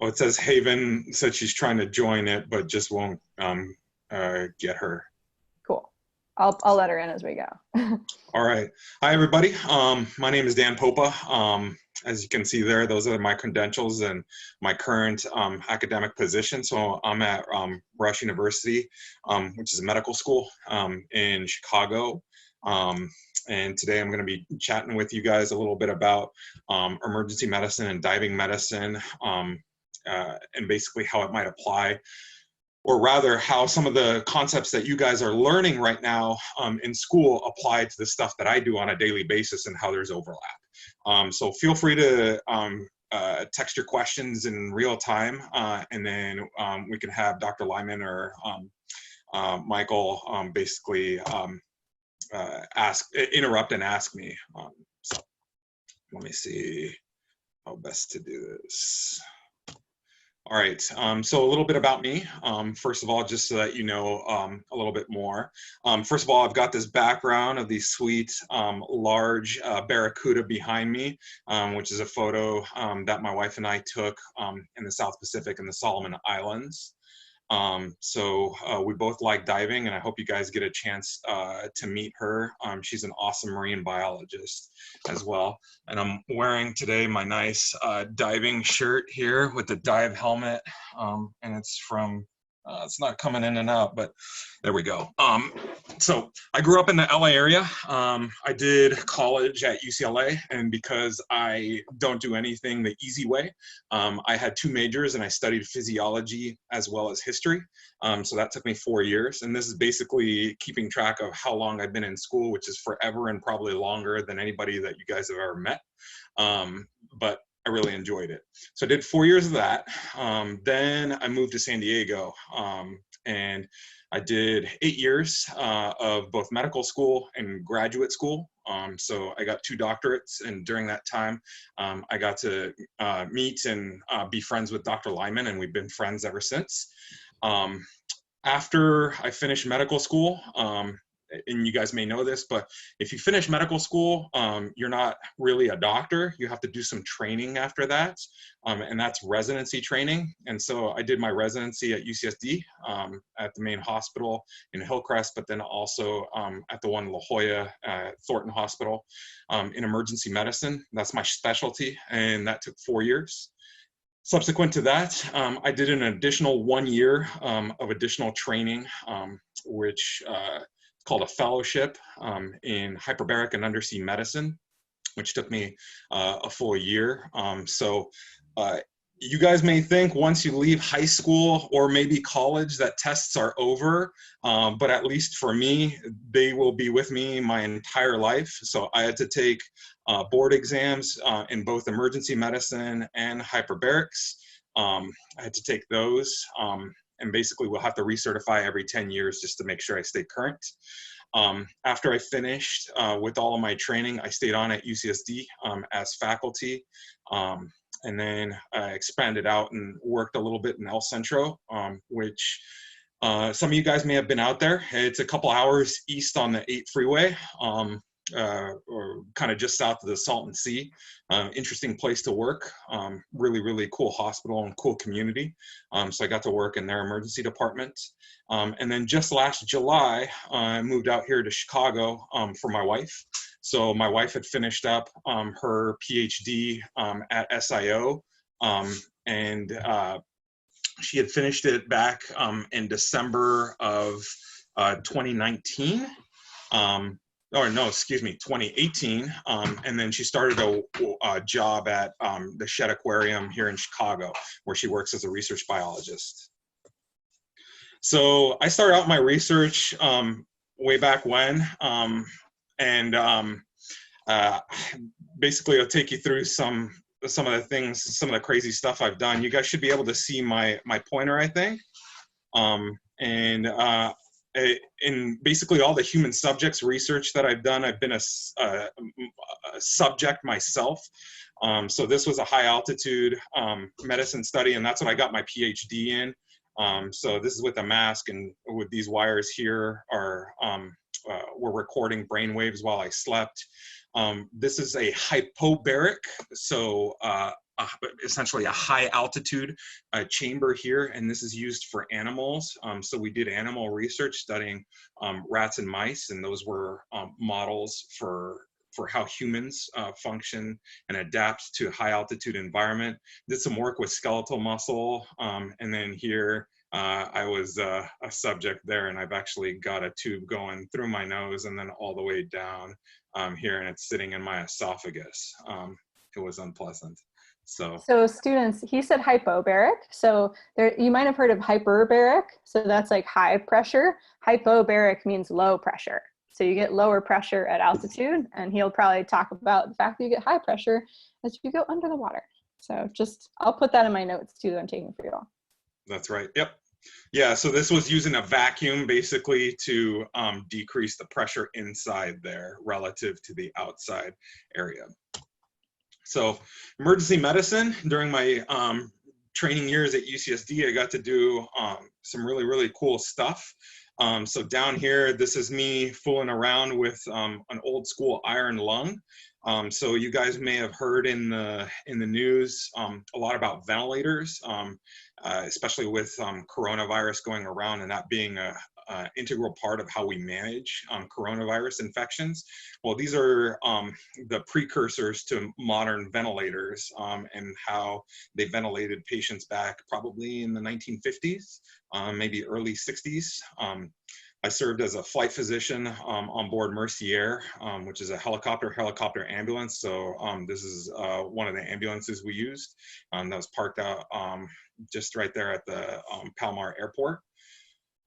Oh, it says Haven said she's trying to join it, but just won't get her. Cool. I'll let her in as we go. All right. Hi, everybody. My name is Dan Popa. As you can see there, those are my credentials and my current academic position. So I'm at Rush University, which is a medical school in Chicago. And today I'm going to be chatting with you guys a little bit about emergency medicine and diving medicine, and basically how it might apply, or rather how some of the concepts that you guys are learning right now in school apply to the stuff that I do on a daily basis and how there's overlap. So feel free to text your questions in real time, and then we can have Dr. Lyman or Michael basically interrupt and ask me. So let me see how best to do this. All right, so a little bit about me. First of all, just so that you know a little bit more. First of all, I've got this background of these sweet, large barracuda behind me, which is a photo that my wife and I took in the South Pacific in the Solomon Islands. So we both like diving, and I hope you guys get a chance to meet her. She's an awesome marine biologist as well. And I'm wearing today my nice diving shirt here with the dive helmet, and it's from, it's not coming in and out, but there we go. So I grew up in the LA area. I did college at UCLA, and because I don't do anything the easy way, I had two majors, and I studied physiology as well as history. So that took me 4 years, and this is basically keeping track of how long I've been in school, which is forever and probably longer than anybody that you guys have ever met. But I really enjoyed it. So I did 4 years of that. Then I moved to San Diego, and I did 8 years of both medical school and graduate school. So I got 2 doctorates, and during that time, I got to meet and be friends with Dr. Lyman, and we've been friends ever since. After I finished medical school, and you guys may know this, but if you finish medical school, you're not really a doctor. You have to do some training after that, and that's residency training. And so I did my residency at UCSD at the main hospital in Hillcrest, but then also at the one in La Jolla, Thornton Hospital, in emergency medicine. That's my specialty, and that took 4 years. Subsequent to that, I did an additional 1 year of additional training, which called a fellowship in hyperbaric and undersea medicine, which took me a full year. So you guys may think once you leave high school or maybe college that tests are over, but at least for me, they will be with me my entire life. So I had to take board exams in both emergency medicine and hyperbarics. I had to take those. And basically we'll have to recertify every 10 years just to make sure I stay current. After I finished with all of my training, I stayed on at UCSD as faculty, and then I expanded out and worked a little bit in El Centro, which some of you guys may have been out there. It's a couple hours east on the 8 freeway, or kind of just south of the Salton Sea. Interesting place to work. Really, really cool hospital and cool community. So I got to work in their emergency department. And then just last July, I moved out here to Chicago for my wife. So my wife had finished up her PhD at SIO, and she had finished it back in December of 2019. Or no, excuse me, 2018. And then she started a job at the Shedd Aquarium here in Chicago, where she works as a research biologist. So I started out my research way back when, and basically I'll take you through some of the things, some of the crazy stuff I've done. You guys should be able to see my pointer, I think. In basically all the human subjects research that I've done, I've been a subject myself. So this was a high altitude medicine study, and that's what I got my PhD in. So this is with a mask, and with these wires here are, we're recording brain waves while I slept. This is a hypobaric, so essentially a high altitude chamber here, and this is used for animals. So we did animal research studying rats and mice, and those were models for how humans function and adapt to high altitude environment. Did some work with skeletal muscle, and then here I was a subject there, and I've actually got a tube going through my nose and then all the way down here, and it's sitting in my esophagus. It was unpleasant. So students, he said hypobaric. So there, you might have heard of hyperbaric. So that's like high pressure. Hypobaric means low pressure. So you get lower pressure at altitude, and he'll probably talk about the fact that you get high pressure as you go under the water. So just, I'll put that in my notes too that I'm taking for you all. That's right. Yep. Yeah, so this was using a vacuum basically to decrease the pressure inside there relative to the outside area. So emergency medicine, during my training years at UCSD, I got to do some really, really cool stuff. So down here, this is me fooling around with an old school iron lung. So you guys may have heard in the news a lot about ventilators, especially with coronavirus going around and that being a integral part of how we manage coronavirus infections. Well, these are the precursors to modern ventilators and how they ventilated patients back probably in the 1950s, maybe early 60s. I served as a flight physician on board Mercier, which is a helicopter ambulance. So this is one of the ambulances we used that was parked out just right there at the Palomar Airport.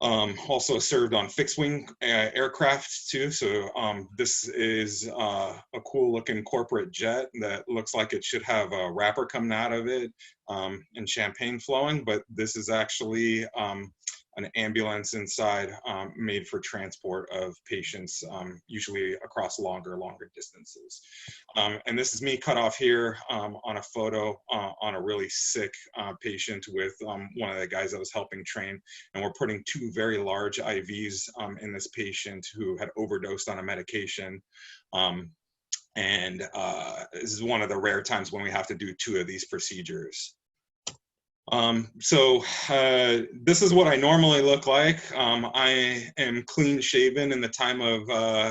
Also served on fixed wing aircraft too. So this is a cool looking corporate jet that looks like it should have a wrapper coming out of it and champagne flowing, but this is actually an ambulance inside made for transport of patients, usually across longer distances. And this is me cut off here on a photo on a really sick patient with one of the guys I was helping train. And we're putting 2 very large IVs in this patient who had overdosed on a medication. And this is one of the rare times when we have to do 2 of these procedures. This is what I normally look like. I am clean shaven in the time of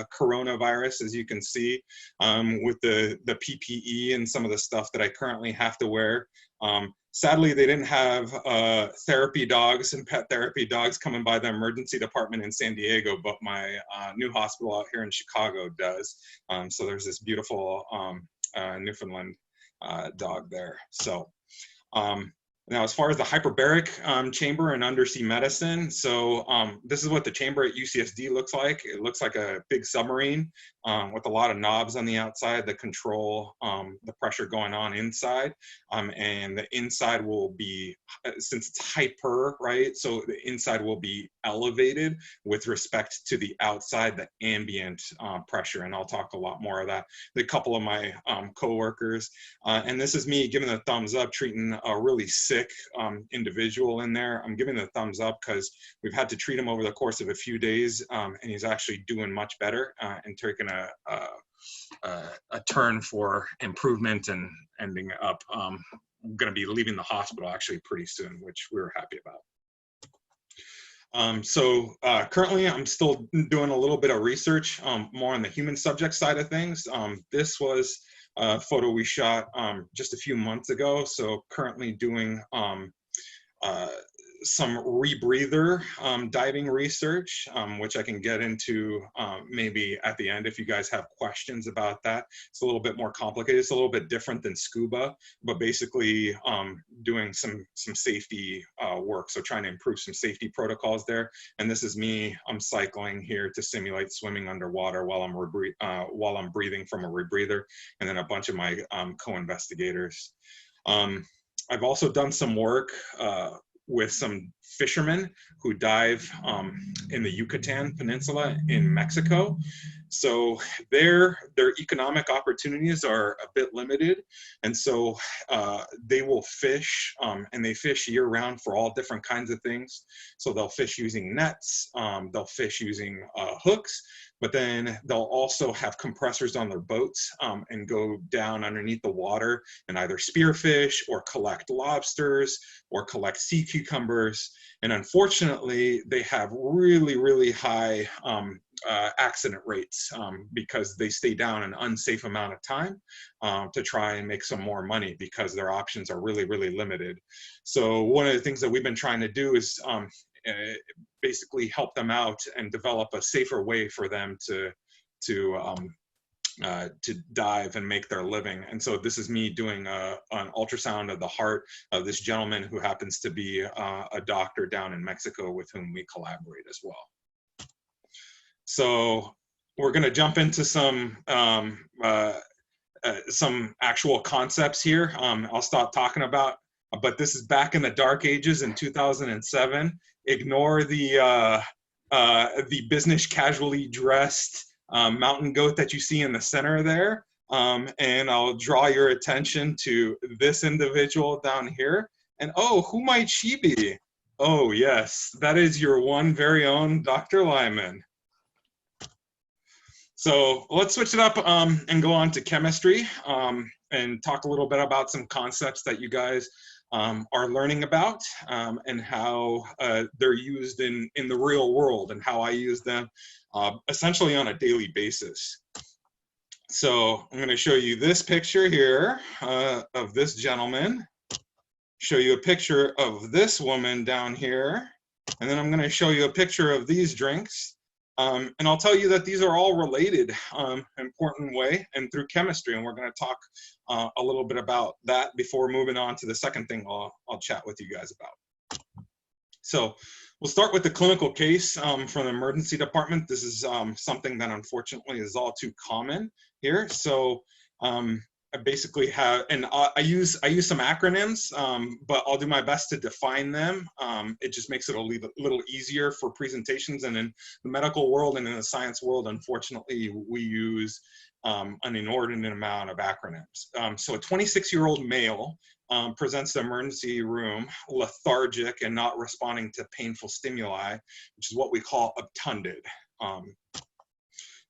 coronavirus, as you can see, with the PPE and some of the stuff that I currently have to wear. Sadly, they didn't have therapy dogs and pet therapy dogs coming by the emergency department in San Diego, but my new hospital out here in Chicago does. So there's this beautiful Newfoundland dog there. So. Now, as far as the hyperbaric chamber in undersea medicine, so this is what the chamber at UCSD looks like. It looks like a big submarine with a lot of knobs on the outside that control the pressure going on inside. And the inside will be, since it's hyper, right? So the inside will be elevated with respect to the outside, the ambient pressure. And I'll talk a lot more of that. A couple of my coworkers, and this is me giving the thumbs up, treating a really sick individual in there. I'm giving the thumbs up because we've had to treat him over the course of a few days, and he's actually doing much better and taking a turn for improvement and ending up going to be leaving the hospital actually pretty soon, which we were happy about. Currently I'm still doing a little bit of research more on the human subject side of things. This was a photo we shot just a few months ago. So currently doing some rebreather diving research, which I can get into maybe at the end if you guys have questions about that. It's a little bit more complicated. It's a little bit different than scuba, but basically doing some safety work. So trying to improve some safety protocols there. And this is me, I'm cycling here to simulate swimming underwater while I'm breathing from a rebreather, and then a bunch of my co-investigators. I've also done some work with some fishermen who dive in the Yucatan Peninsula in Mexico. So their economic opportunities are a bit limited, and so they will fish, and they fish year round for all different kinds of things. So they'll fish using nets, they'll fish using hooks, but then they'll also have compressors on their boats and go down underneath the water and either spearfish or collect lobsters or collect sea cucumbers. And unfortunately, they have really, really high accident rates because they stay down an unsafe amount of time to try and make some more money because their options are really, really limited. So one of the things that we've been trying to do is basically help them out and develop a safer way for them to dive and make their living. And so this is me doing an ultrasound of the heart of this gentleman who happens to be a doctor down in Mexico with whom we collaborate as well. So we're going to jump into some actual concepts here. I'll stop talking about, but this is back in the dark ages in 2007. Ignore the business casually dressed mountain goat that you see in the center there. And I'll draw your attention to this individual down here. And oh, who might she be? Oh yes, that is your one very own Dr. Lyman. So let's switch it up and go on to chemistry and talk a little bit about some concepts that you guys are learning about and how they're used in the real world and how I use them essentially on a daily basis. So I'm going to show you this picture here of this gentleman, show you a picture of this woman down here, and then I'm going to show you a picture of these drinks. And I'll tell you that these are all related in an important way and through chemistry, and we're going to talk a little bit about that before moving on to the second thing I'll chat with you guys about. So we'll start with the clinical case from the emergency department. This is something that unfortunately is all too common here. So I basically have, and I use some acronyms, but I'll do my best to define them. It just makes it a little easier for presentations. And in the medical world and in the science world, unfortunately, we use an inordinate amount of acronyms. So a 26-year-old male presents to the emergency room lethargic and not responding to painful stimuli, which is what we call obtunded.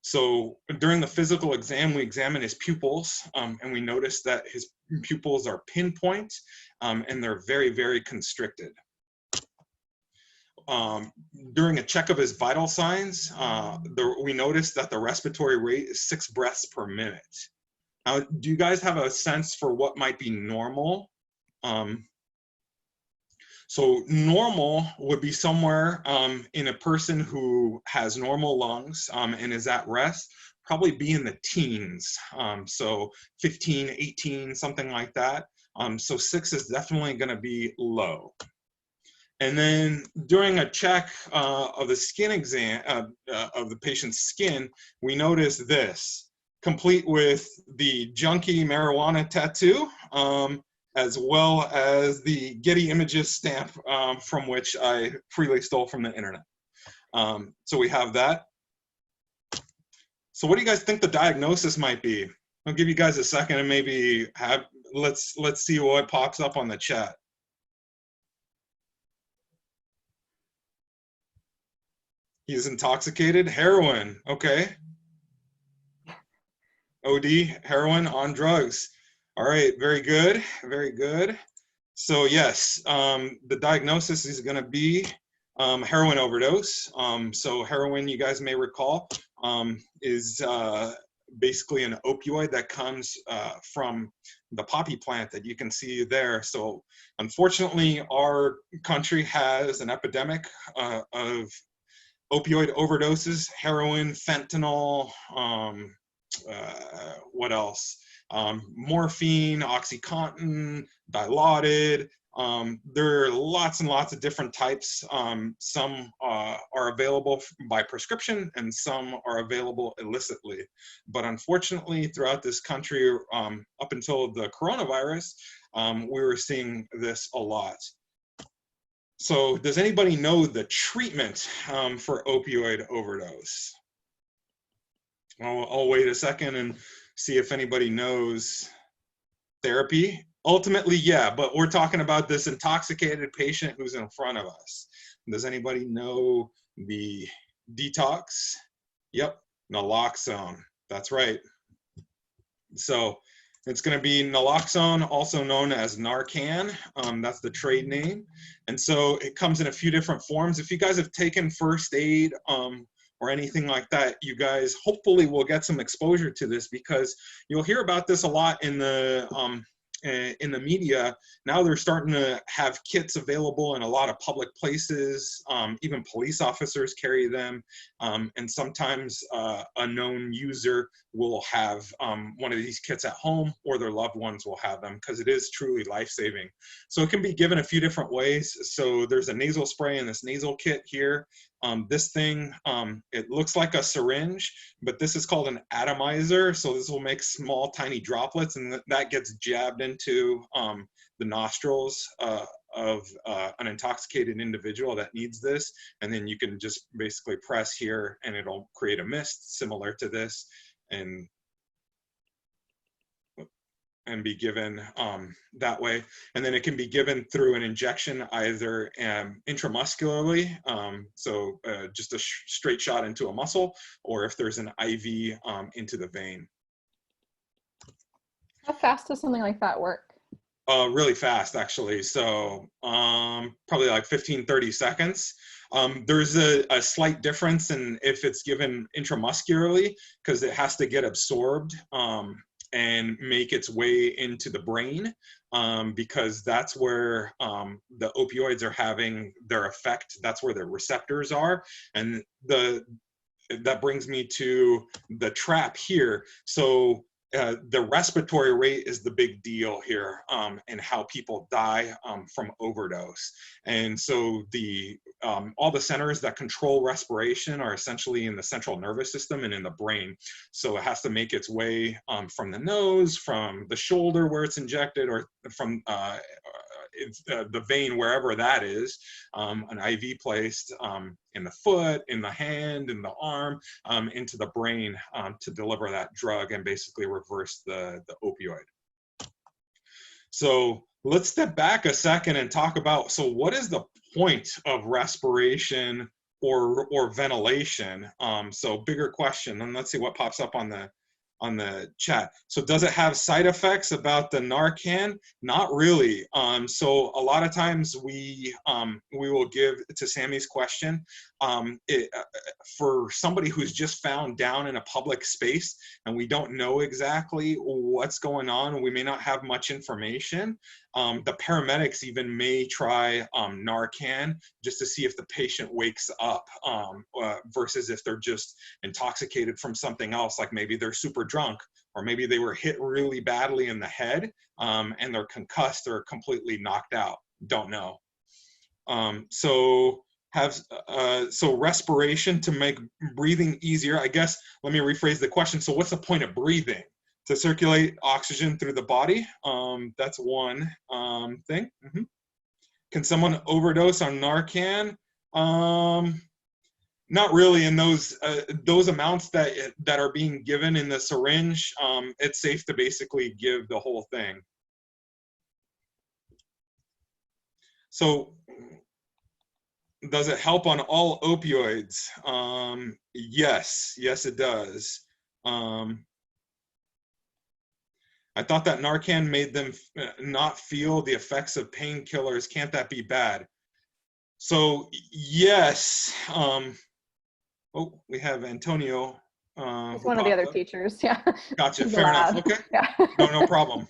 So during the physical exam, we examine his pupils and we notice that his pupils are pinpoint and they're very, very constricted. During a check of his vital signs, we noticed that the respiratory rate is 6 breaths per minute. Now, do you guys have a sense for what might be normal? So normal would be somewhere in a person who has normal lungs and is at rest, probably be in the teens. So 15, 18, something like that. So 6 is definitely going to be low. And then during a check of the skin exam, of the patient's skin, we notice this, complete with the junkie marijuana tattoo, as well as the Getty Images stamp from which I freely stole from the internet. So we have that. So what do you guys think the diagnosis might be? I'll give you guys a second and maybe let's see what pops up on the chat. He's intoxicated, heroin, okay. OD, heroin, on drugs. All right, very good, very good. So yes, the diagnosis is gonna be heroin overdose. So heroin, you guys may recall, is basically an opioid that comes from the poppy plant that you can see there. So unfortunately, our country has an epidemic of opioid overdoses, heroin, fentanyl, what else? Morphine, OxyContin, Dilaudid. There are lots and lots of different types. Some are available by prescription and some are available illicitly. But unfortunately, throughout this country, up until the coronavirus, we were seeing this a lot. So does anybody know the treatment for opioid overdose? I'll wait a second and see if anybody knows therapy. Ultimately, yeah, but we're talking about this intoxicated patient who's in front of us. Does anybody know the detox? Yep, naloxone. That's right. So it's going to be naloxone, also known as Narcan. That's the trade name. And so it comes in a few different forms. If you guys have taken first aid or anything like that, you guys hopefully will get some exposure to this, because you'll hear about this a lot in the media. Now they're starting to have kits available in a lot of public places. Even police officers carry them. And sometimes a known user will have one of these kits at home, or their loved ones will have them, because it is truly life-saving. So it can be given a few different ways. So there's a nasal spray in this nasal kit here. This thing, it looks like a syringe, but this is called an atomizer. So this will make small, tiny droplets, and that gets jabbed into the nostrils of an intoxicated individual that needs this. And then you can just basically press here and it'll create a mist similar to this, and be given that way. And then it can be given through an injection, either intramuscularly, so just a straight shot into a muscle, or if there's an IV into the vein. How fast does something like that work? Really fast, actually. So probably like 15-30 seconds. There's a slight difference in if it's given intramuscularly, because it has to get absorbed and make its way into the brain, because that's where the opioids are having their effect. That's where their receptors are. And that brings me to the trap here. So the respiratory rate is the big deal here, and how people die from overdose. And so all the centers that control respiration are essentially in the central nervous system and in the brain. So it has to make its way from the nose, from the shoulder where it's injected, or from the vein, wherever that is, an IV placed in the foot, in the hand, in the arm, into the brain to deliver that drug and basically reverse the opioid. So let's step back a second and talk about, so what is the point of respiration or ventilation? So bigger question, and let's see what pops up on the chat. So does it have side effects about the Narcan? Not really. So a lot of times we will give, to Sammy's question, for somebody who's just found down in a public space and we don't know exactly what's going on, we may not have much information. The paramedics even may try Narcan just to see if the patient wakes up, versus if they're just intoxicated from something else, like maybe they're super drunk, or maybe they were hit really badly in the head and they're concussed or completely knocked out. Don't know. So respiration to make breathing easier. I guess, let me rephrase the question. So what's the point of breathing? To circulate oxygen through the body. That's one thing. Mm-hmm. Can someone overdose on Narcan? Not really. In those amounts that are being given in the syringe, it's safe to basically give the whole thing. So does it help on all opioids? Yes, it does. I thought that Narcan made them not feel the effects of painkillers. Can't that be bad? So yes. Oh, we have Antonio. It's one of the other teachers. Yeah. Gotcha. Fair enough. Okay. Yeah. No problem.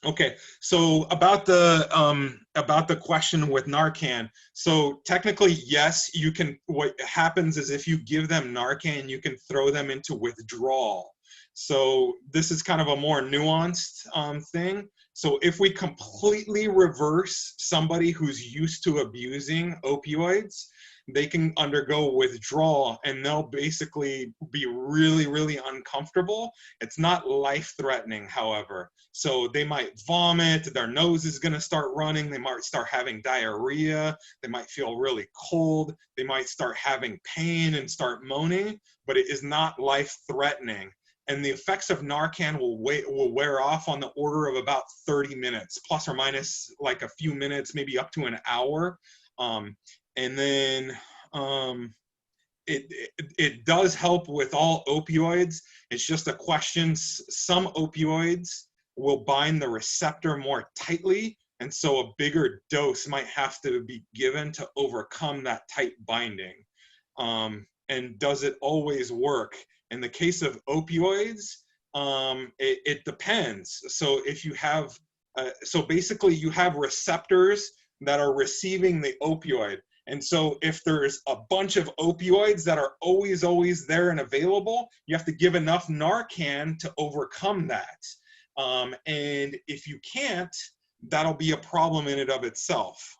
Okay, so about the question with Narcan. So technically, yes, you can. What happens is if you give them Narcan, you can throw them into withdrawal. So this is kind of a more nuanced thing. So if we completely reverse somebody who's used to abusing opioids, they can undergo withdrawal and they'll basically be really, really uncomfortable. It's not life-threatening, however. So they might vomit, their nose is gonna start running, they might start having diarrhea, they might feel really cold, they might start having pain and start moaning, but it is not life-threatening. And the effects of Narcan will wear off on the order of about 30 minutes, plus or minus like a few minutes, maybe up to an hour. And then it does help with all opioids. It's just a question. Some opioids will bind the receptor more tightly, and so a bigger dose might have to be given to overcome that tight binding. And does it always work? In the case of opioids, it depends. So if you have, so basically you have receptors that are receiving the opioid. And so if there's a bunch of opioids that are always there and available, you have to give enough Narcan to overcome that. And if you can't, that'll be a problem in and of itself.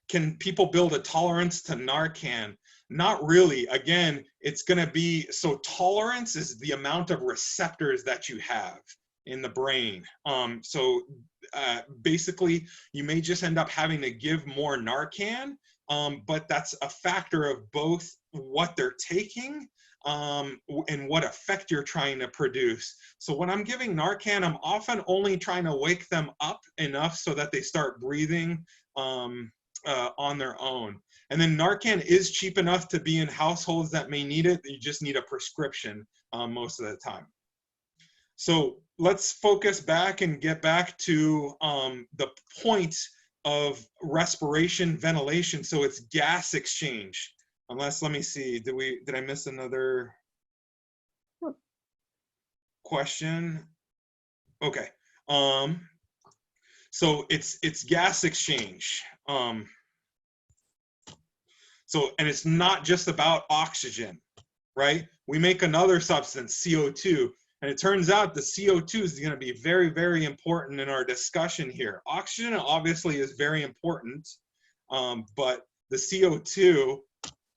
Can people build a tolerance to Narcan? Not really. Again, it's going to be, so tolerance is the amount of receptors that you have in the brain. Basically, you may just end up having to give more Narcan, but that's a factor of both what they're taking and what effect you're trying to produce. So when I'm giving Narcan, I'm often only trying to wake them up enough so that they start breathing on their own. And then Narcan is cheap enough to be in households that may need it. You just need a prescription most of the time. So let's focus back and get back to the point of respiration, ventilation. So it's gas exchange. Unless, let me see, did I miss another question? Okay. So it's gas exchange. And it's not just about oxygen, right? We make another substance, CO2, and it turns out the CO2 is going to be very, very important in our discussion here. Oxygen obviously is very important, but the CO2,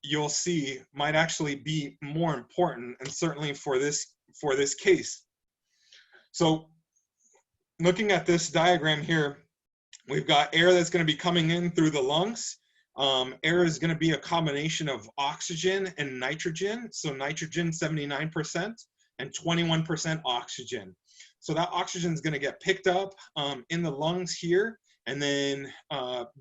you'll see, might actually be more important, and certainly for this case. So looking at this diagram here, we've got air that's going to be coming in through the lungs. Air is going to be a combination of oxygen and nitrogen. So nitrogen 79% and 21% oxygen. So that oxygen is going to get picked up in the lungs here and then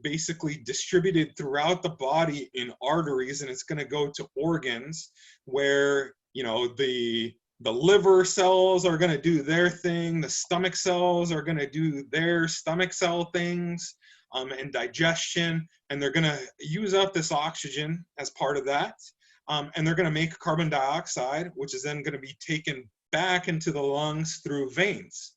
basically distributed throughout the body in arteries, and it's going to go to organs where, you know, the liver cells are going to do their thing, the stomach cells are going to do their stomach cell things, and digestion, and they're going to use up this oxygen as part of that, and they're going to make carbon dioxide, which is then going to be taken back into the lungs through veins.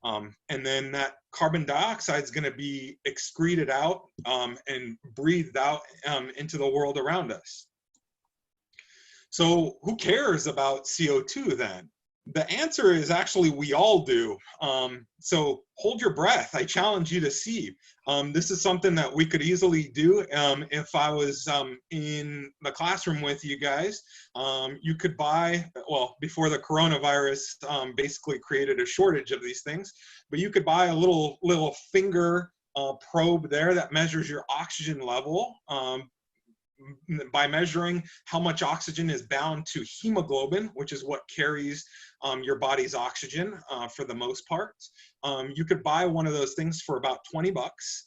And then that carbon dioxide is going to be excreted out and breathed out into the world around us. So who cares about CO2 then? The answer is actually we all do. So hold your breath. I challenge you to see. This is something that we could easily do if I was in the classroom with you guys. You could buy, well, before the coronavirus basically created a shortage of these things, but you could buy a little finger probe there that measures your oxygen level. By measuring how much oxygen is bound to hemoglobin, which is what carries your body's oxygen for the most part. You could buy one of those things for about 20 bucks,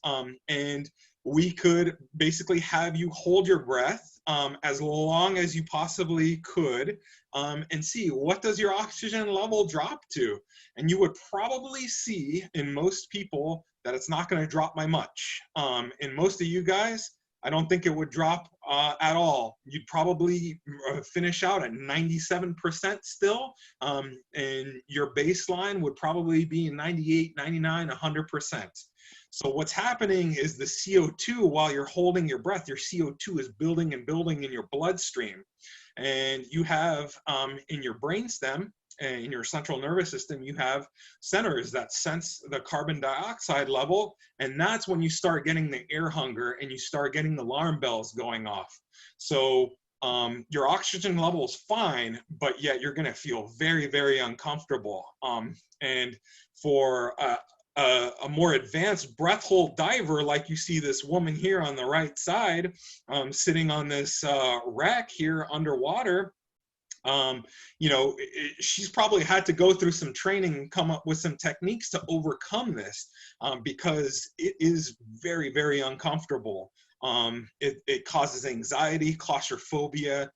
and we could basically have you hold your breath as long as you possibly could and see what does your oxygen level drop to. And you would probably see in most people that it's not going to drop by much. In most of you guys, I don't think it would drop at all. You'd probably finish out at 97% still, and your baseline would probably be 98, 99, 100%. So what's happening is the CO2, while you're holding your breath, your CO2 is building and building in your bloodstream. And you have in your brainstem, in your central nervous system, you have centers that sense the carbon dioxide level, and that's when you start getting the air hunger and you start getting the alarm bells going off. So your oxygen level is fine, but yet you're going to feel very, very uncomfortable. And for a more advanced breath hold diver, like you see this woman here on the right side, sitting on this rack here underwater, you know, she's probably had to go through some training and come up with some techniques to overcome this, because it is very, very uncomfortable. It causes anxiety, claustrophobia,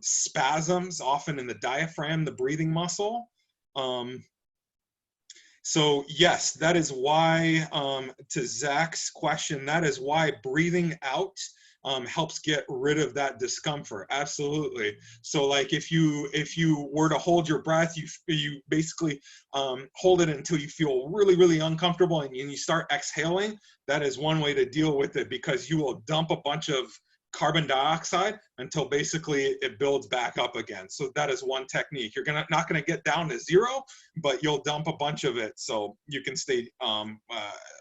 spasms, often in the diaphragm, the breathing muscle. So yes, that is why, to Zach's question, that is why breathing out helps get rid of that discomfort. Absolutely. So like if you were to hold your breath, you basically hold it until you feel really, really uncomfortable, and you start exhaling. That is one way to deal with it, because you will dump a bunch of carbon dioxide until basically it builds back up again. So that is one technique. You're not gonna get down to zero, but you'll dump a bunch of it so you can stay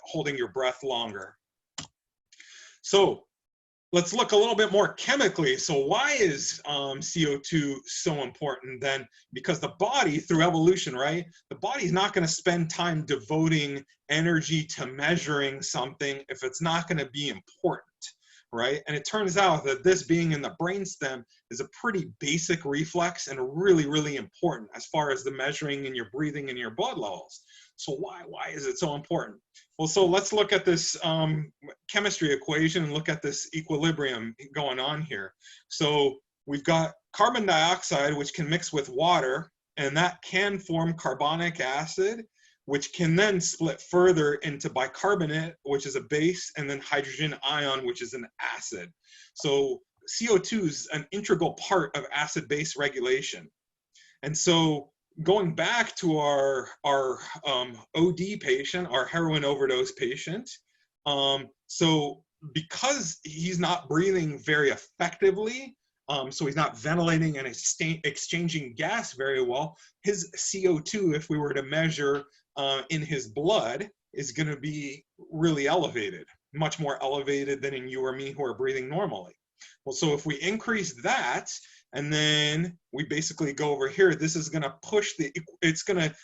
holding your breath longer. So let's look a little bit more chemically. So why is CO2 so important then? Because the body, through evolution, right? The body's not going to spend time devoting energy to measuring something if it's not going to be important, right? And it turns out that this being in the brainstem is a pretty basic reflex and really, really important as far as the measuring in your breathing and your blood levels. So why is it so important? Well, so let's look at this chemistry equation and look at this equilibrium going on here. So we've got carbon dioxide, which can mix with water, and that can form carbonic acid, which can then split further into bicarbonate, which is a base, and then hydrogen ion, which is an acid. So CO2 is an integral part of acid-base regulation. And so going back to our OD patient, our heroin overdose patient, so because he's not breathing very effectively, so he's not ventilating and exchanging gas very well, his CO2, if we were to measure in his blood, is going to be really elevated, much more elevated than in you or me who are breathing normally. Well, so if we increase that, and then we basically go over here, this is going to push it's going to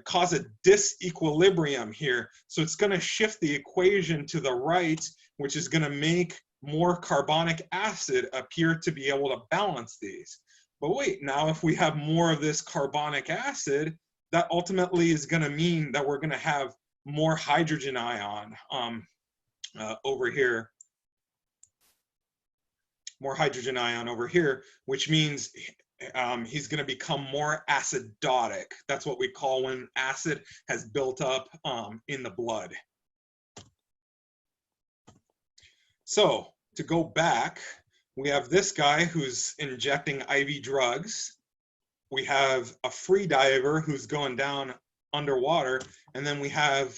cause a disequilibrium here. So it's going to shift the equation to the right, which is going to make more carbonic acid appear to be able to balance these. But wait, now if we have more of this carbonic acid, that ultimately is going to mean that we're going to have more hydrogen ion over here. More hydrogen ion over here, which means he's going to become more acidotic. That's what we call when acid has built up in the blood. So to go back, we have this guy who's injecting IV drugs. We have a free diver who's going down underwater, and then we have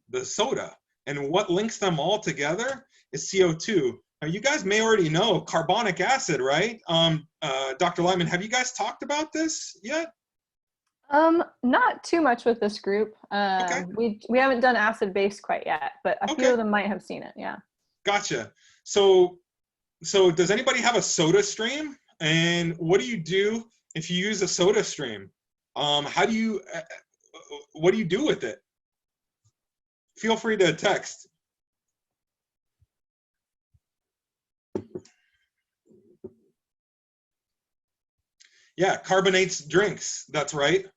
the soda. And what links them all together is CO2. Now, you guys may already know carbonic acid, right? Dr. Lyman, have you guys talked about this yet? Not too much with this group. Okay. We haven't done acid base quite yet, but a few of them might have seen it. Yeah. Gotcha. So does anybody have a soda stream? And what do you do if you use a soda stream? What do you do with it? Feel free to text. Yeah, carbonates drinks. That's right.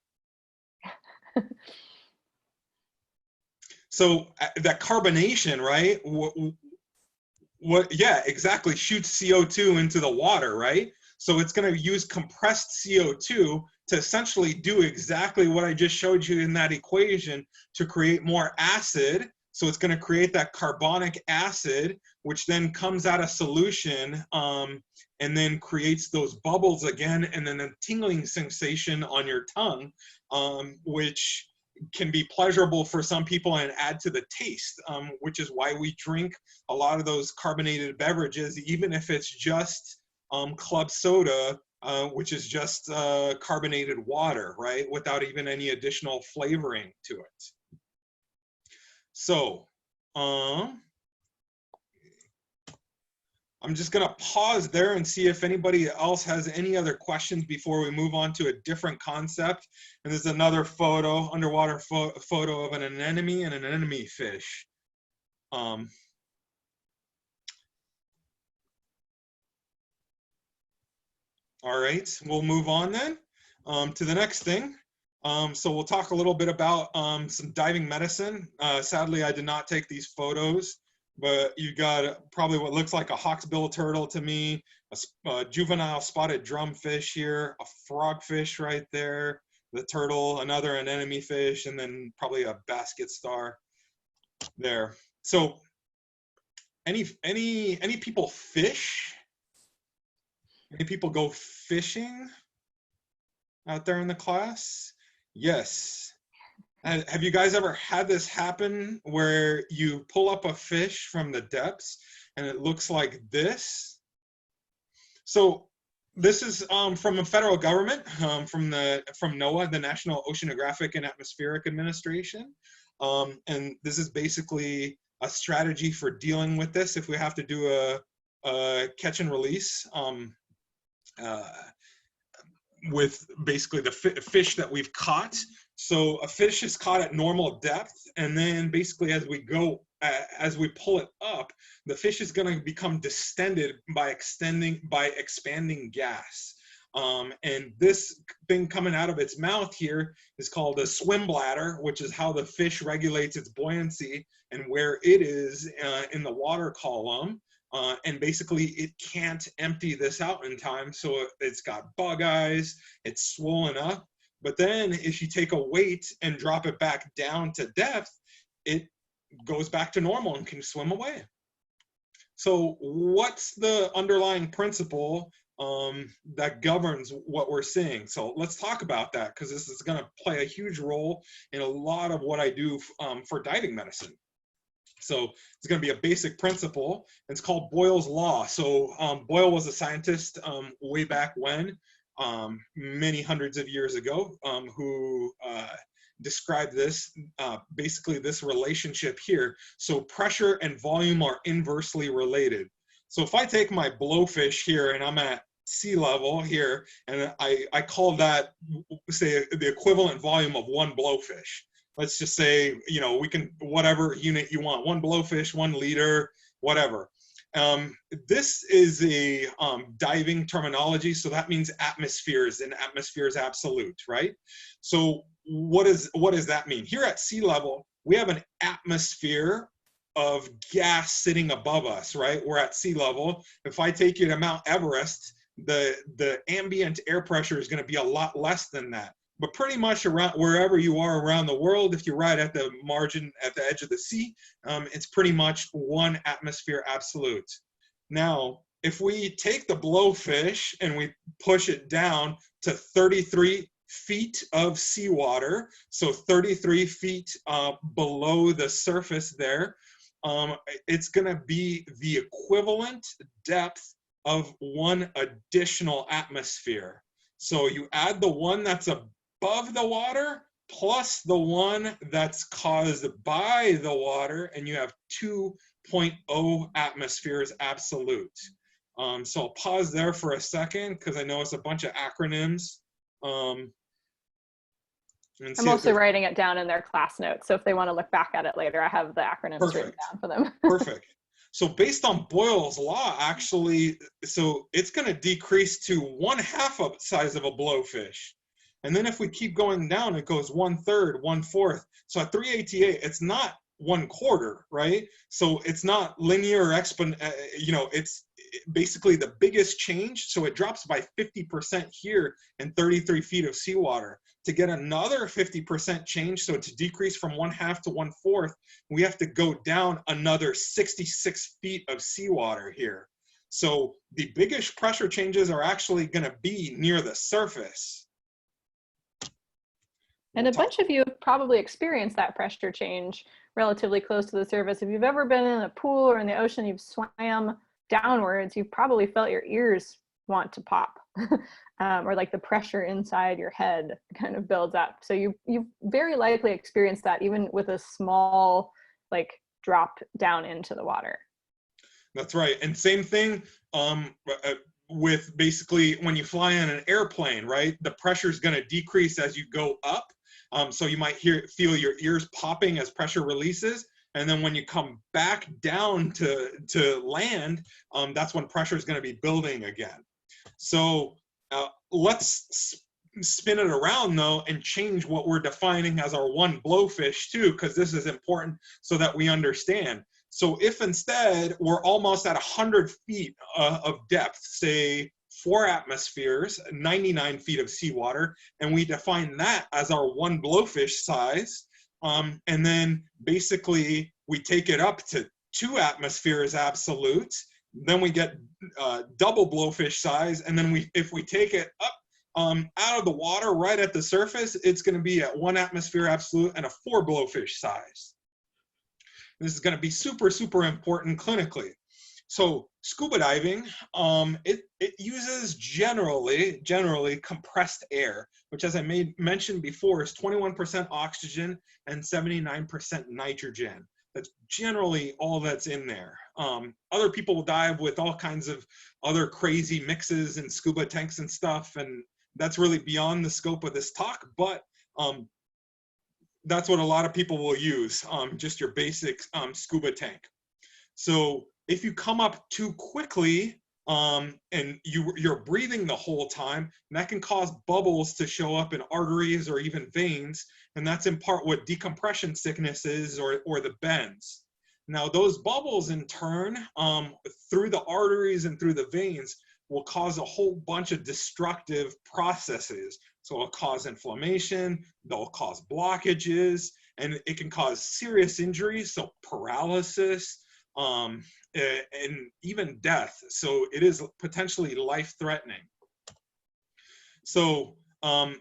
So that carbonation, right? Yeah, exactly. Shoots CO2 into the water, right? So it's going to use compressed CO2 to essentially do exactly what I just showed you in that equation to create more acid. So it's going to create that carbonic acid, which then comes out of solution and then creates those bubbles again, and then a tingling sensation on your tongue, which can be pleasurable for some people and add to the taste, which is why we drink a lot of those carbonated beverages, even if it's just club soda, which is just carbonated water, right? Without even any additional flavoring to it. So, I'm just gonna pause there and see if anybody else has any other questions before we move on to a different concept. And there's another photo, underwater photo of an anemone and an anemone fish. All right, we'll move on then to the next thing. So we'll talk a little bit about some diving medicine. Sadly, I did not take these photos, but you got probably what looks like a hawksbill turtle to me, a juvenile spotted drumfish here, a frogfish right there, the turtle, another anemone fish, and then probably a basket star there. So any people fish? Any people go fishing out there in the class? Yes. Have you guys ever had this happen where you pull up a fish from the depths and it looks like this? So this is from the federal government, from NOAA, the National Oceanographic and Atmospheric Administration. And this is basically a strategy for dealing with this if we have to do a catch and release. With basically the fish that we've caught. So a fish is caught at normal depth, and then basically as we pull it up, the fish is going to become distended by expanding gas. And this thing coming out of its mouth here is called a swim bladder, which is how the fish regulates its buoyancy and where it is in the water column. And basically it can't empty this out in time, so it's got bug eyes, it's swollen up. But then if you take a weight and drop it back down to depth, it goes back to normal and can swim away. So what's the underlying principle that governs what we're seeing? So let's talk about that, because this is going to play a huge role in a lot of what I do for diving medicine. So it's going to be a basic principle. It's called Boyle's Law. So Boyle was a scientist way back when, many hundreds of years ago, who described this, basically this relationship here. So pressure and volume are inversely related. So if I take my blowfish here and I'm at sea level here, and I call that, say, the equivalent volume of one blowfish. Let's just say, you know, we can, whatever unit you want, one blowfish, 1 liter, whatever. This is a diving terminology, so that means atmospheres, and atmosphere is absolute, right? So what does that mean? Here at sea level, we have an atmosphere of gas sitting above us, right? We're at sea level. If I take you to Mount Everest, the ambient air pressure is going to be a lot less than that. But pretty much around wherever you are around the world, if you're right at the margin, at the edge of the sea, it's pretty much one atmosphere absolute. Now, if we take the blowfish and we push it down to 33 feet of seawater, so 33 feet below the surface there, it's going to be the equivalent depth of one additional atmosphere. So you add the one that's above the water plus the one that's caused by the water, and you have 2.0 atmospheres absolute. So I'll pause there for a second because I know it's a bunch of acronyms. I'm also writing it down in their class notes, so if they want to look back at it later, I have the acronyms written down for them. Perfect. So based on Boyle's law, actually, so it's going to decrease to 1/2 of the size of a blowfish. And then if we keep going down, it goes 1/3, 1/4. So at 388, it's not 1/4, right? So it's not linear or exponential, you know, it's basically the biggest change. So it drops by 50% here in 33 feet of seawater. To get another 50% change, so to decrease from 1/2 to 1/4, we have to go down another 66 feet of seawater here. So the biggest pressure changes are actually going to be near the surface. And a bunch of you have probably experienced that pressure change relatively close to the surface. If you've ever been in a pool or in the ocean, you've swam downwards, you've probably felt your ears want to pop. Or like the pressure inside your head kind of builds up. So you very likely experienced that even with a small like drop down into the water. That's right. And same thing with basically when you fly on an airplane, right? The pressure is going to decrease as you go up. So you might feel your ears popping as pressure releases. And then when you come back down to land, that's when pressure is going to be building again. So let's spin it around though and change what we're defining as our one blowfish too, because this is important so that we understand. So if instead we're almost at 100 feet of depth, say 4 atmospheres, 99 feet of seawater, and we define that as our one blowfish size, and then basically we take it up to 2 atmospheres absolute, then we get double blowfish size, and then if we take it up out of the water right at the surface, it's going to be at 1 atmosphere absolute and a 4 blowfish size. This is going to be super, super important clinically. So scuba diving, it uses generally compressed air, which as I mentioned before is 21% oxygen and 79% nitrogen. That's generally all that's in there. Other people dive with all kinds of other crazy mixes and scuba tanks and stuff, and that's really beyond the scope of this talk, but that's what a lot of people will use, just your basic scuba tank. So if you come up too quickly and you're breathing the whole time, that can cause bubbles to show up in arteries or even veins, and that's in part what decompression sickness is, or the bends. Now those bubbles in turn, through the arteries and through the veins, will cause a whole bunch of destructive processes. So it'll cause inflammation, they'll cause blockages, and it can cause serious injuries, so paralysis, and even death. So it is potentially life-threatening. So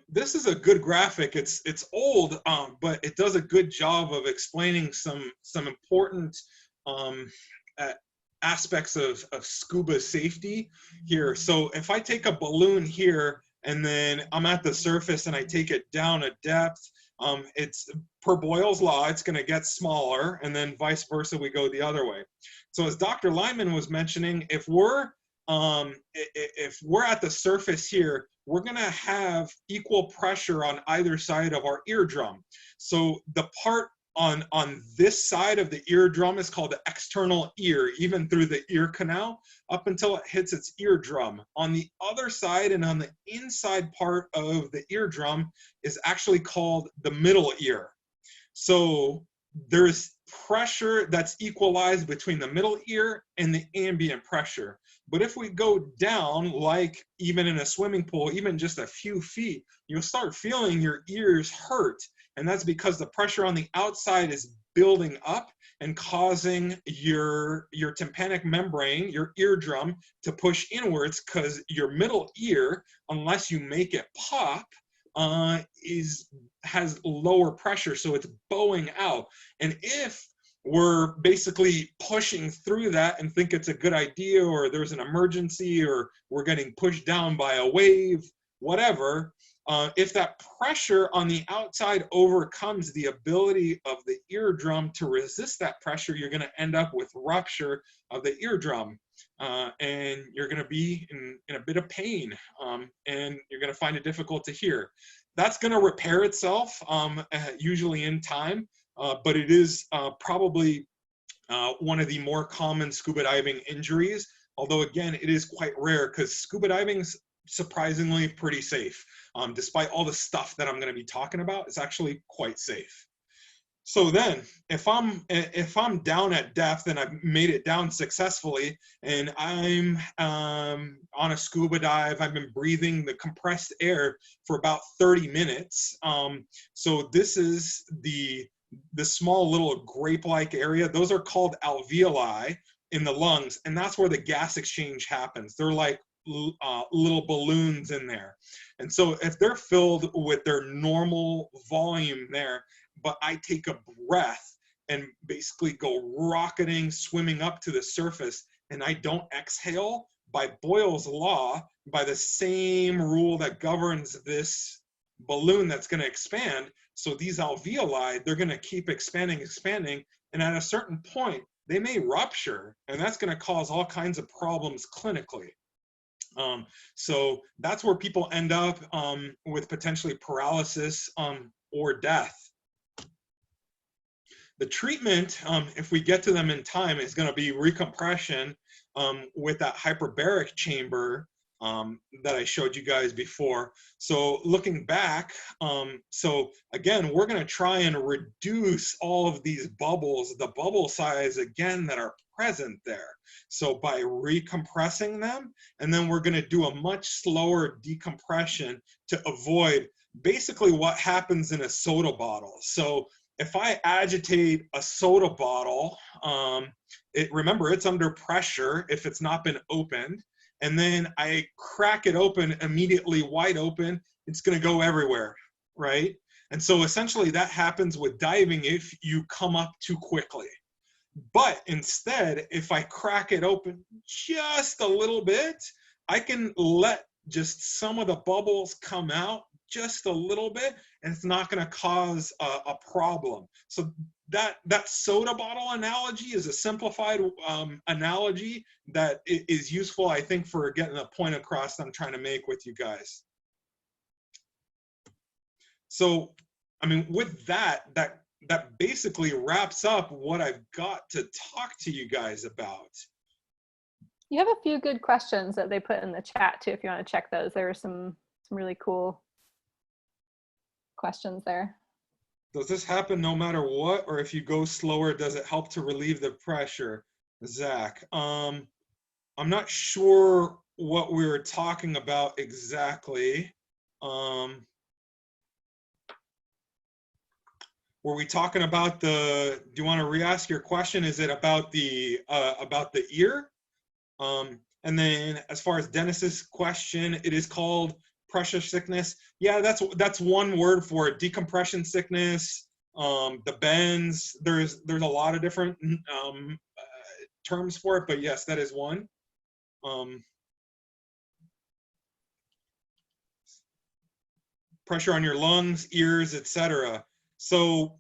this is a good graphic. It's old, but it does a good job of explaining some important aspects of scuba safety here. So if I take a balloon here and then I'm at the surface and I take it down a depth, it's per Boyle's law, it's going to get smaller, and then vice versa, we go the other way. So as Dr. Lyman was mentioning, if we're at the surface here, we're going to have equal pressure on either side of our eardrum. So the part on this side of the eardrum is called the external ear, even through the ear canal, up until it hits its eardrum. On the other side and on the inside part of the eardrum is actually called the middle ear. So there's pressure that's equalized between the middle ear and the ambient pressure. But if we go down, like even in a swimming pool, even just a few feet, you'll start feeling your ears hurt. And that's because the pressure on the outside is building up and causing your tympanic membrane, your eardrum, to push inwards, because your middle ear, unless you make it pop, has lower pressure, so it's bowing out. And if we're basically pushing through that and think it's a good idea, or there's an emergency, or we're getting pushed down by a wave, whatever, if that pressure on the outside overcomes the ability of the eardrum to resist that pressure, you're going to end up with rupture of the eardrum, and you're going to be in a bit of pain, and you're going to find it difficult to hear. That's going to repair itself, usually in time, but it is probably one of the more common scuba diving injuries, although again, it is quite rare because scuba diving is surprisingly pretty safe. Despite all the stuff that I'm going to be talking about, it's actually quite safe. So then, if I'm down at depth and I've made it down successfully, and I'm on a scuba dive, I've been breathing the compressed air for about 30 minutes. So this is the small little grape-like area. Those are called alveoli in the lungs, and that's where the gas exchange happens. They're like little balloons in there. And so if they're filled with their normal volume there, but I take a breath and basically go rocketing, swimming up to the surface, and I don't exhale, by Boyle's law, by the same rule that governs this balloon that's going to expand. So these alveoli, they're going to keep expanding, and at a certain point, they may rupture, and that's going to cause all kinds of problems clinically. So that's where people end up with potentially paralysis or death. The treatment, if we get to them in time, is going to be recompression with that hyperbaric chamber that I showed you guys before. So looking back, so again, we're going to try and reduce all of these bubbles, the bubble size again that are present there. So by recompressing them, and then we're going to do a much slower decompression to avoid basically what happens in a soda bottle. So if I agitate a soda bottle, remember it's under pressure if it's not been opened, and then I crack it open immediately wide open, it's going to go everywhere, right? And so essentially that happens with diving if you come up too quickly. But instead, if I crack it open just a little bit, I can let just some of the bubbles come out just a little bit, and it's not going to cause a problem. So that soda bottle analogy is a simplified analogy that is useful, I think, for getting the point across that I'm trying to make with you guys. So, I mean, with that basically wraps up what I've got to talk to you guys about. You have a few good questions that they put in the chat too, if you want to check those. There were some really cool questions there. Does this happen no matter what, or if you go slower, does it help to relieve the pressure? Zach, I'm not sure what we were talking about exactly. Were we talking about do you want to re-ask your question? Is it about the ear? And then as far as Dennis's question, it is called pressure sickness. Yeah, that's one word for it. Decompression sickness, the bends. There's a lot of different terms for it, but yes, that is one. Pressure on your lungs, ears, etc. So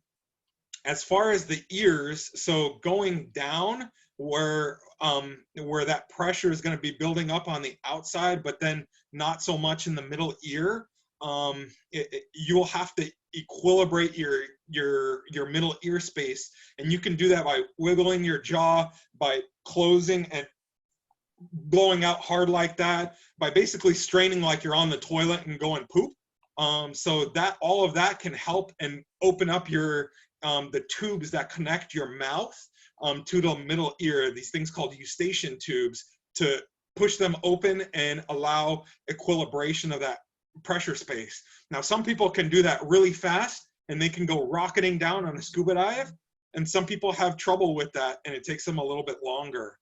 as far as the ears, so going down where that pressure is going to be building up on the outside, but then not so much in the middle ear, you'll have to equilibrate your middle ear space, and you can do that by wiggling your jaw, by closing and blowing out hard like that, by basically straining like you're on the toilet and going poop. So that all of that can help and open up your the tubes that connect your mouth to the middle ear, these things called eustachian tubes, to push them open and allow equilibration of that pressure space. Now, some people can do that really fast and they can go rocketing down on a scuba dive, and some people have trouble with that and it takes them a little bit longer.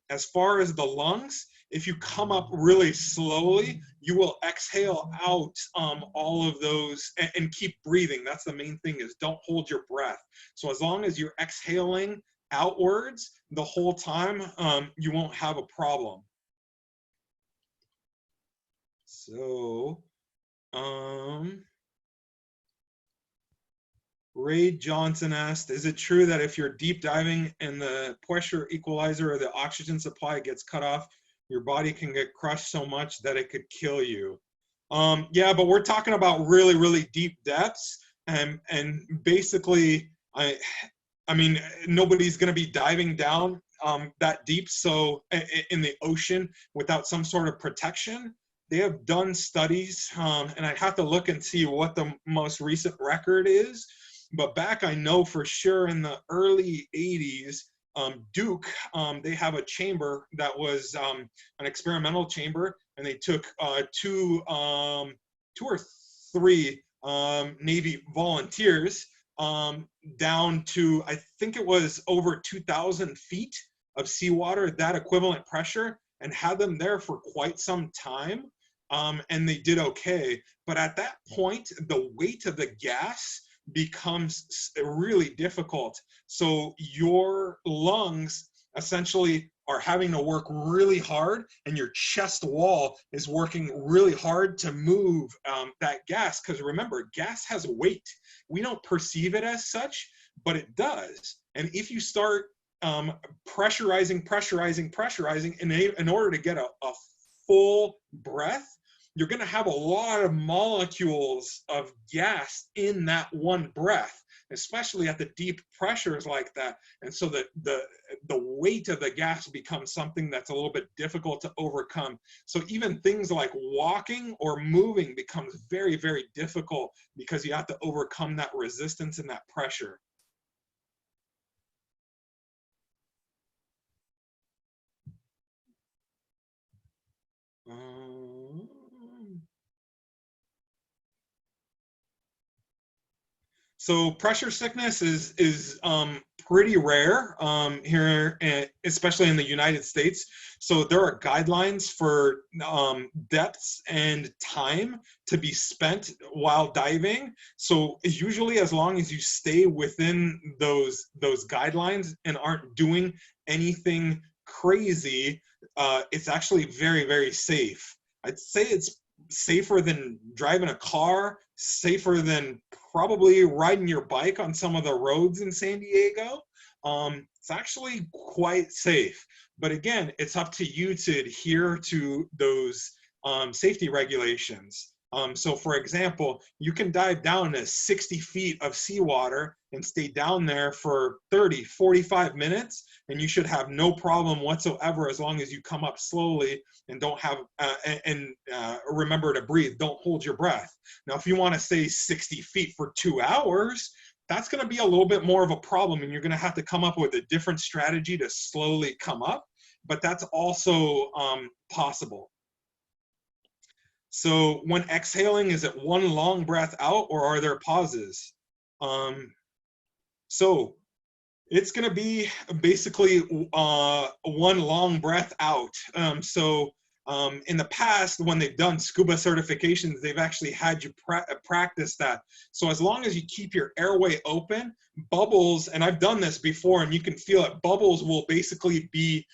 As far as the lungs, if you come up really slowly, you will exhale out all of those and keep breathing. That's the main thing, is don't hold your breath. So as long as you're exhaling outwards the whole time, you won't have a problem. So, Ray Johnson asked, is it true that if you're deep diving and the pressure equalizer or the oxygen supply gets cut off, your body can get crushed so much that it could kill you? Yeah, but we're talking about really, really deep depths. And basically, I mean, nobody's going to be diving down that deep, so in the ocean without some sort of protection. They have done studies, and I'd have to look and see what the most recent record is. But back, I know for sure in the early 80s, Duke, they have a chamber that was an experimental chamber, and they took two or three Navy volunteers down to, I think it was over 2,000 feet of seawater, that equivalent pressure, and had them there for quite some time. And they did okay. But at that point, the weight of the gas becomes really difficult. So your lungs essentially are having to work really hard, and your chest wall is working really hard to move that gas. Because remember, gas has weight. We don't perceive it as such, but it does. And if you start pressurizing, in order to get a full breath, you're going to have a lot of molecules of gas in that one breath, especially at the deep pressures like that. And so the weight of the gas becomes something that's a little bit difficult to overcome. So even things like walking or moving becomes very, very difficult because you have to overcome that resistance and that pressure. So pressure sickness is pretty rare here, especially in the United States. So there are guidelines for depths and time to be spent while diving. So usually, as long as you stay within those guidelines and aren't doing anything crazy, it's actually very, very safe. I'd say it's safer than driving a car, safer than probably riding your bike on some of the roads in San Diego. It's actually quite safe. But again, it's up to you to adhere to those safety regulations. So for example, you can dive down to 60 feet of seawater and stay down there for 30, 45 minutes, and you should have no problem whatsoever as long as you come up slowly and don't have, remember to breathe, don't hold your breath. Now, if you want to stay 60 feet for 2 hours, that's going to be a little bit more of a problem, and you're going to have to come up with a different strategy to slowly come up, but that's also possible. So when exhaling, is it one long breath out or are there pauses? So it's going to be basically one long breath out. In the past, when they've done scuba certifications, they've actually had you practice that. So as long as you keep your airway open, bubbles, and I've done this before and you can feel it, bubbles will basically be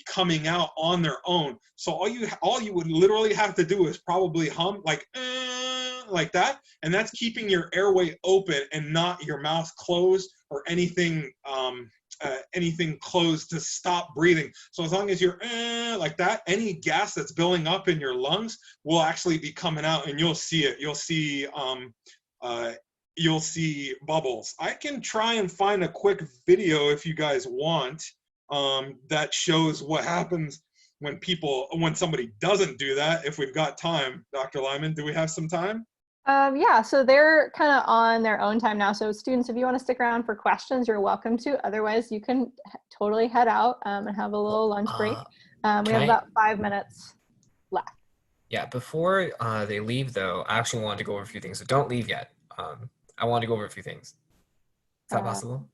coming out on their own. So all you would literally have to do is probably hum like that, and that's keeping your airway open and not your mouth closed or anything closed to stop breathing. So as long as you're like that, any gas that's building up in your lungs will actually be coming out, and you'll see it. You'll see bubbles. I can try and find a quick video if you guys want that shows what happens when somebody doesn't do that. If we've got time, Dr. Lyman, do we have some time? Yeah, so they're kind of on their own time now. So students, if you want to stick around for questions, you're welcome to. Otherwise, you can totally head out and have a little lunch break. We have about 5 minutes left. Yeah, before they leave, though, I actually wanted to go over a few things. So don't leave yet. I want to go over a few things. Is that possible?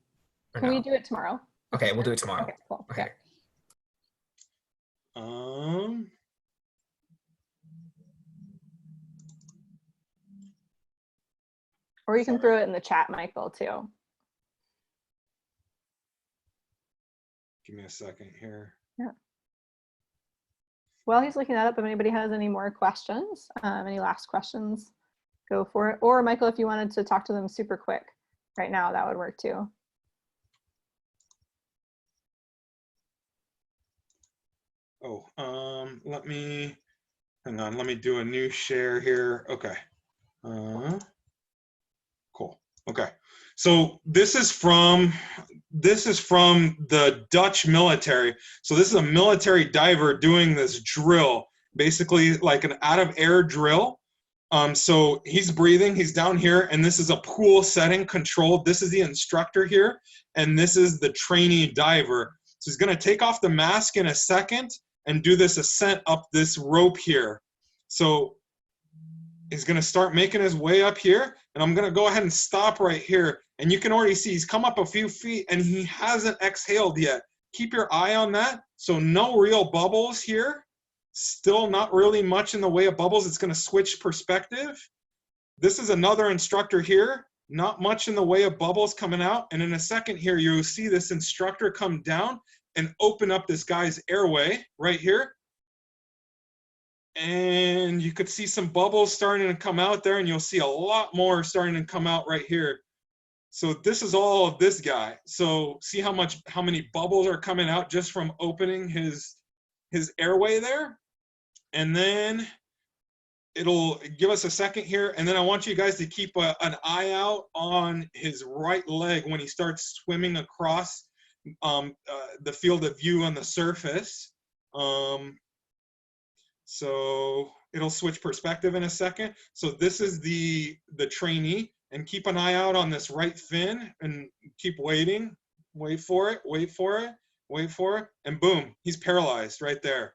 Can we do it tomorrow? Okay, we'll do it tomorrow. Okay, cool. Okay. Or you can throw it in the chat, Michael, too. Give me a second here. Yeah. Well, he's looking that up. If anybody has any more questions, any last questions, go for it. Or Michael, if you wanted to talk to them super quick right now, that would work too. Oh, hang on, let me do a new share here. Okay. Cool. Okay. So this is from the Dutch military. So this is a military diver doing this drill, basically like an out of air drill. So he's breathing, he's down here, and this is a pool setting controlled. This is the instructor here, and this is the trainee diver. So he's going to take off the mask in a second and do this ascent up this rope here. So he's going to start making his way up here, and I'm going to go ahead and stop right here. And you can already see he's come up a few feet and he hasn't exhaled yet. Keep your eye on that. So no real bubbles here. Still not really much in the way of bubbles. It's going to switch perspective. This is another instructor here. Not much in the way of bubbles coming out. And in a second here, you'll see this instructor come down and open up this guy's airway right here. And you could see some bubbles starting to come out there, and you'll see a lot more starting to come out right here. So this is all of this guy. So see how many bubbles are coming out just from opening his airway there. And then it'll give us a second here. And then I want you guys to keep an eye out on his right leg when he starts swimming across the field of view on the surface. So it'll switch perspective in a second. So this is the trainee, and keep an eye out on this right fin and keep waiting. Wait for it, wait for it, wait for it, and boom, he's paralyzed right there.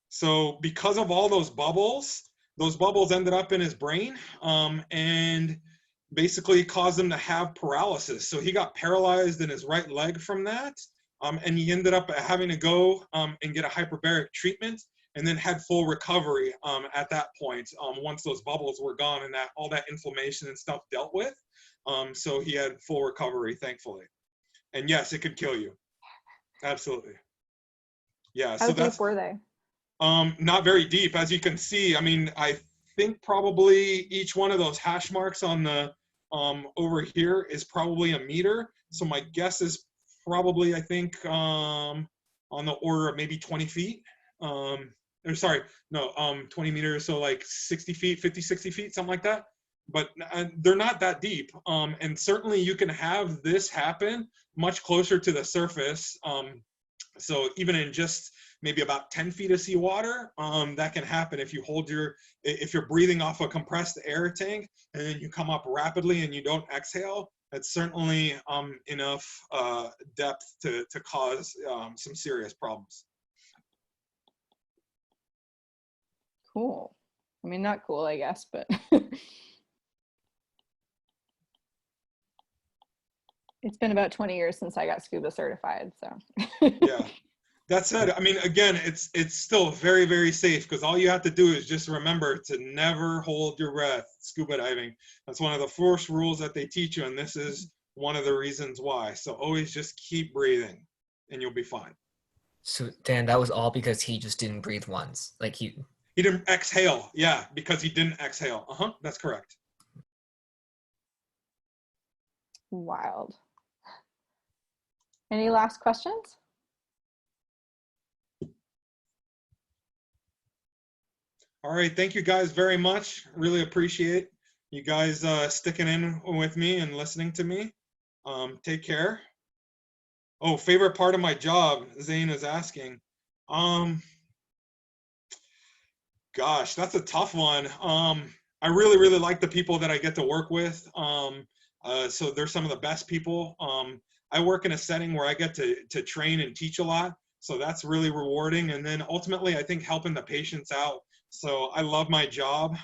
So because of all those bubbles ended up in his brain and basically caused him to have paralysis. So he got paralyzed in his right leg from that. And he ended up having to go and get a hyperbaric treatment, and then had full recovery at that point once those bubbles were gone and that all that inflammation and stuff dealt with. So he had full recovery, thankfully. And yes, it could kill you. Absolutely. Yeah. How deep were they? Not very deep, as you can see. I mean, I think probably each one of those hash marks on the over here is probably a meter. So my guess is probably, I think, on the order of maybe 20 feet. Or sorry, no, 20 meters, so like 60 feet, 50, 60 feet, something like that. But they're not that deep. And certainly you can have this happen much closer to the surface. So even in just maybe about 10 feet of seawater, that can happen if you're breathing off a compressed air tank and then you come up rapidly and you don't exhale. That's certainly enough depth to cause some serious problems. Cool. I mean, not cool, I guess, but it's been about 20 years since I got scuba certified, so. Yeah. That said, I mean, again, it's still very, very safe, because all you have to do is just remember to never hold your breath scuba diving. That's one of the first rules that they teach you, and this is one of the reasons why. So always just keep breathing, and you'll be fine. So Dan, that was all because he just didn't breathe once. Like he didn't exhale. Yeah, because he didn't exhale. That's correct. Wild. Any last questions? All right, thank you guys very much. Really appreciate you guys sticking in with me and listening to me. Take care. Oh, favorite part of my job, Zane is asking. Gosh, that's a tough one. I really, really like the people that I get to work with. So they're some of the best people. I work in a setting where I get to train and teach a lot. So that's really rewarding. And then ultimately, I think helping the patients out. So I love my job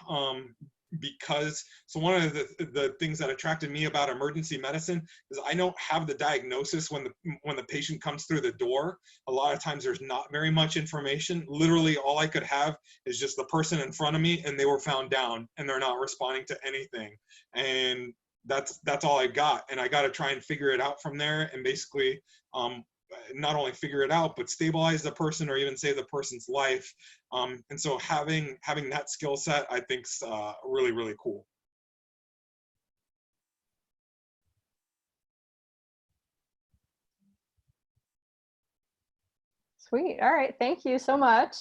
because, so one of the things that attracted me about emergency medicine is I don't have the diagnosis when the patient comes through the door. A lot of times there's not very much information. Literally all I could have is just the person in front of me, and they were found down and they're not responding to anything. And that's all I got. And I got to try and figure it out from there, and basically not only figure it out, but stabilize the person or even save the person's life. And so having that skill set, I think is really, really cool. Sweet. All right. Thank you so much.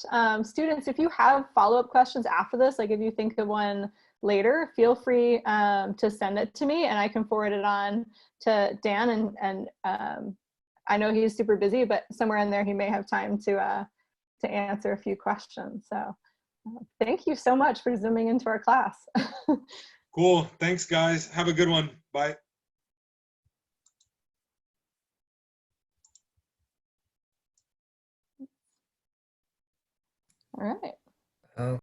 Students, if you have follow-up questions after this, like if you think of one later, feel free to send it to me and I can forward it on to Dan. And I know he's super busy, but somewhere in there he may have time to answer a few questions. So thank you so much for zooming into our class. Cool. Thanks, guys. Have a good one. Bye. All right.